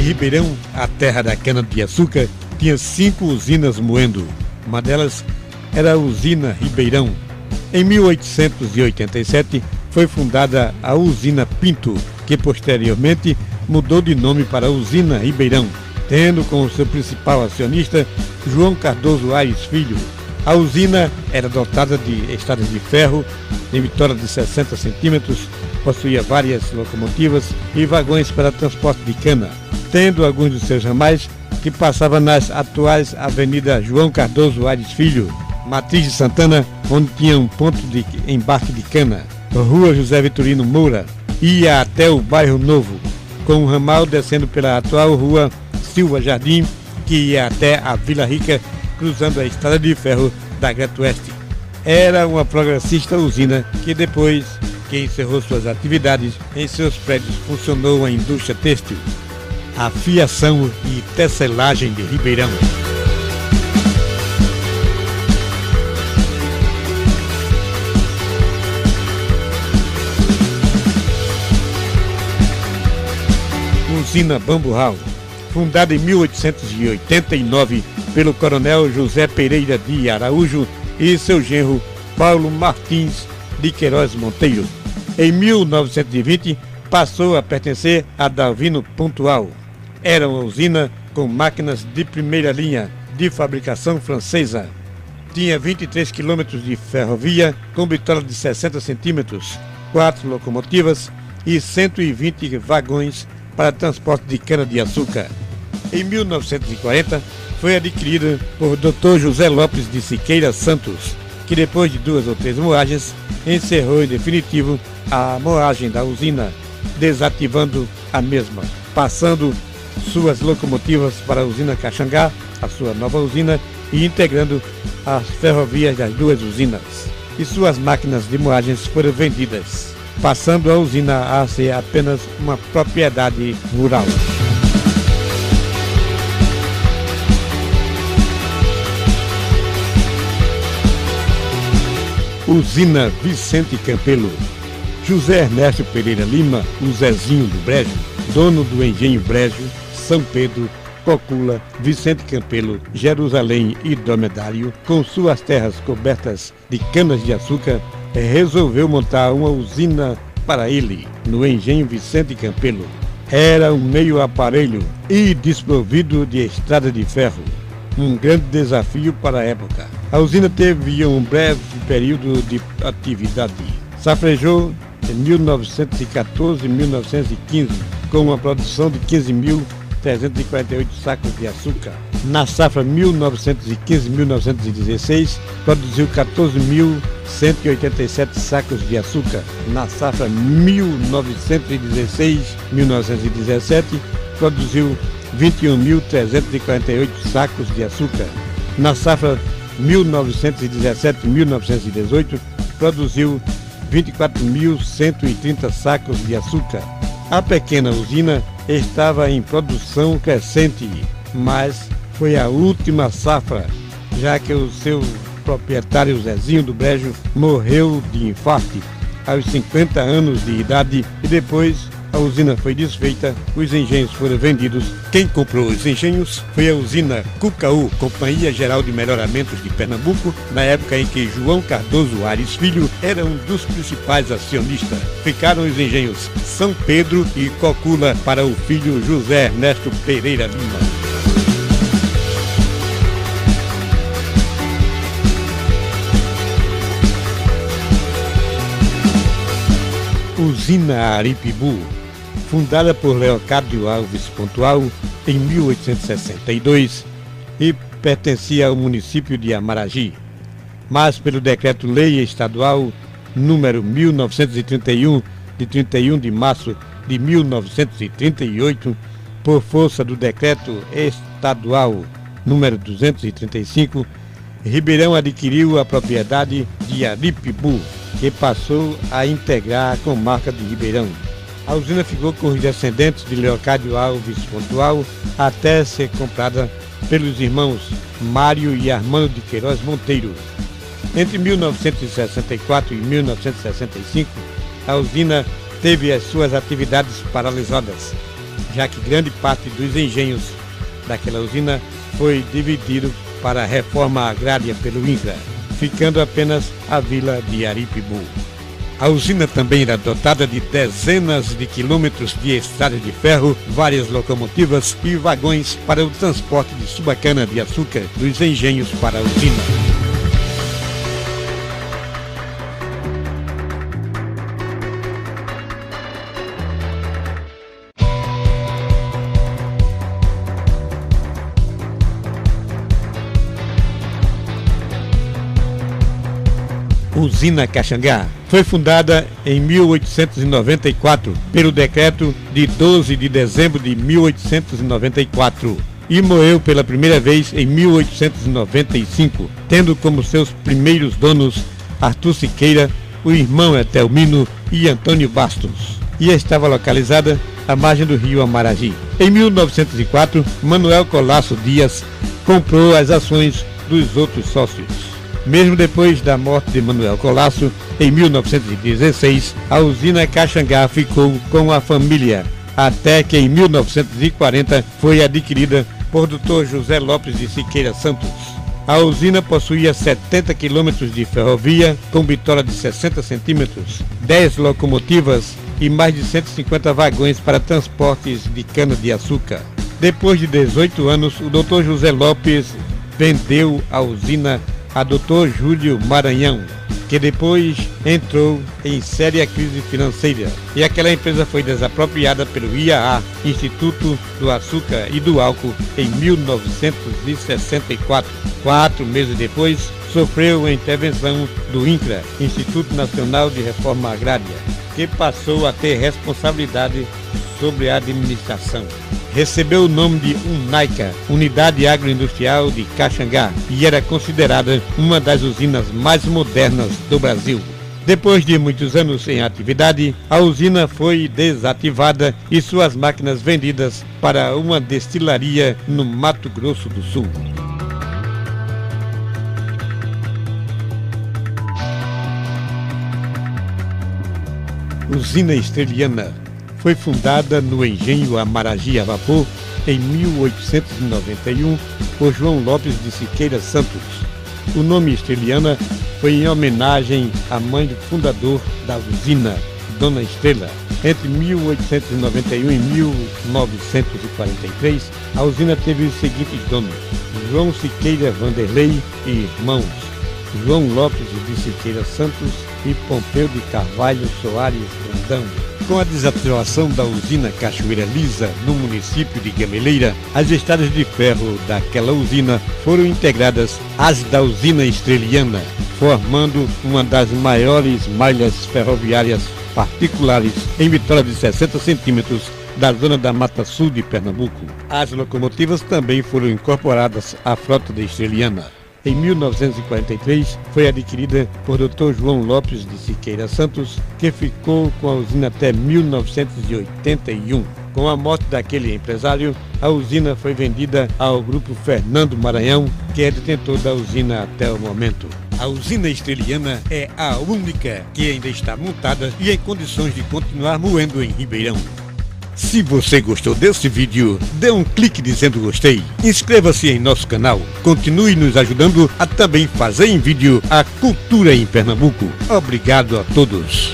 Ribeirão, a terra da cana-de-açúcar, tinha 5 usinas moendo. Uma delas era a usina Ribeirão. Em 1887 foi fundada a usina Pinto, que posteriormente mudou de nome para a usina Ribeirão, tendo como seu principal acionista João Cardoso Aires Filho. A usina era dotada de estradas de ferro, de motora de 60 centímetros, possuía várias locomotivas e vagões para transporte de cana, tendo alguns de seus ramais que passavam nas atuais Avenida João Cardoso Aires Filho, Matriz de Santana, onde tinha um ponto de embarque de cana, Rua José Vitorino Moura, ia até o Bairro Novo, com um ramal descendo pela atual Rua Silva Jardim, que ia até a Vila Rica, cruzando a estrada de ferro da Greto Oeste. Era uma progressista usina que depois que encerrou suas atividades, em seus prédios funcionou a indústria têxtil, a fiação e tecelagem de Ribeirão. Usina Bamburral, fundada em 1889 pelo coronel José Pereira de Araújo e seu genro Paulo Martins de Queiroz Monteiro. Em 1920 passou a pertencer a Dalvino Pontual. Era uma usina com máquinas de primeira linha de fabricação francesa. Tinha 23 quilômetros de ferrovia com bitola de 60 centímetros, 4 locomotivas e 120 vagões para transporte de cana-de-açúcar. Em 1940, foi adquirida por Dr. José Lopes de Siqueira Santos, que depois de 2 ou 3 moagens, encerrou em definitivo a moagem da usina, desativando a mesma, passando suas locomotivas para a usina Caxangá, a sua nova usina, e integrando as ferrovias das 2 usinas. E suas máquinas de moagens foram vendidas, passando a usina a ser apenas uma propriedade rural. Usina Vicente Campelo. José Ernesto Pereira Lima, o Zezinho do Brejo, dono do engenho Brejo, São Pedro, Cocula, Vicente Campelo, Jerusalém e Dromedário, com suas terras cobertas de canas-de-açúcar, resolveu montar uma usina para ele, no engenho Vicente Campelo. Era um meio aparelho e desprovido de estrada de ferro. Um grande desafio para a época. A usina teve um breve período de atividade. Safrejou em 1914 e 1915, com uma produção de 15.348 sacos de açúcar. Na safra 1915-1916, produziu 14.187 sacos de açúcar. Na safra 1916-1917, produziu 21.348 sacos de açúcar. Na safra 1917-1918, produziu 24.130 sacos de açúcar. A pequena usina estava em produção crescente, mas foi a última safra, já que o seu proprietário Zezinho do Brejo morreu de infarto aos 50 anos de idade e depois a usina foi desfeita, os engenhos foram vendidos. Quem comprou os engenhos foi a usina Cucaú, Companhia Geral de Melhoramentos de Pernambuco, na época em que João Cardoso Aires Filho era um dos principais acionistas. Ficaram os engenhos São Pedro e Cocula para o filho José Ernesto Pereira Lima. Usina Aripibu, fundada por Leocádio Alves Pontual em 1862 e pertencia ao município de Amaragi, mas pelo Decreto-Lei Estadual número 1931, de 31 de março de 1938, por força do Decreto Estadual número 235, Ribeirão adquiriu a propriedade de Aripibu, que passou a integrar a comarca de Ribeirão. A usina ficou com os descendentes de Leocádio Alves Pontual até ser comprada pelos irmãos Mário e Armando de Queiroz Monteiro. Entre 1964 e 1965, a usina teve as suas atividades paralisadas. já que grande parte dos engenhos daquela usina foi dividido para a reforma agrária pelo INCRA, ficando apenas a vila de Aripibu. A usina também era dotada de dezenas de quilômetros de estrada de ferro, várias locomotivas e vagões para o transporte de suba-cana de açúcar dos engenhos para a usina. Usina Caxangá foi fundada em 1894 pelo decreto de 12 de dezembro de 1894 e morreu pela primeira vez em 1895, tendo como seus primeiros donos Arthur Siqueira, o irmão Etelmino e Antônio Bastos, e estava localizada à margem do rio Amaragi. Em 1904, Manuel Colasso Dias comprou as ações dos outros sócios. Mesmo depois da morte de Manuel Colasso, em 1916, a usina Caxangá ficou com a família, até que em 1940 foi adquirida por Dr. José Lopes de Siqueira Santos. A usina possuía 70 quilômetros de ferrovia, com bitola de 60 centímetros, 10 locomotivas e mais de 150 vagões para transportes de cana-de-açúcar. Depois de 18 anos, o Dr. José Lopes vendeu a usina a Dr. Júlio Maranhão, que depois entrou em séria crise financeira, e aquela empresa foi desapropriada pelo IAA, Instituto do Açúcar e do Álcool, em 1964. 4 meses depois, sofreu a intervenção do INCRA, Instituto Nacional de Reforma Agrária, que passou a ter responsabilidade sobre a administração. Recebeu o nome de UNAICA, Unidade Agroindustrial de Caxangá, e era considerada uma das usinas mais modernas do Brasil. Depois de muitos anos em atividade, a usina foi desativada e suas máquinas vendidas para uma destilaria no Mato Grosso do Sul. Usina Estreliana foi fundada no engenho Amaragi a vapor em 1891 por João Lopes de Siqueira Santos. O nome Estreliana foi em homenagem à mãe do fundador da usina, Dona Estrela. Entre 1891 e 1943, a usina teve os seguintes donos: João Siqueira Vanderlei e irmãos, João Lopes de Siqueira Santos e Pompeu de Carvalho Soares Brandão. Com a desativação da usina Cachoeira Lisa, no município de Gameleira, as estradas de ferro daquela usina foram integradas às da usina Estreliana, formando uma das maiores malhas ferroviárias particulares em bitola de 60 centímetros da zona da Mata Sul de Pernambuco. As locomotivas também foram incorporadas à frota da Estreliana. Em 1943, foi adquirida por Dr. João Lopes de Siqueira Santos, que ficou com a usina até 1981. Com a morte daquele empresário, a usina foi vendida ao grupo Fernando Maranhão, que é detentor da usina até o momento. A usina Estreliana é a única que ainda está montada e em condições de continuar moendo em Ribeirão. Se você gostou desse vídeo, dê um clique dizendo gostei, inscreva-se em nosso canal, continue nos ajudando a também fazer em vídeo a cultura em Pernambuco. Obrigado a todos.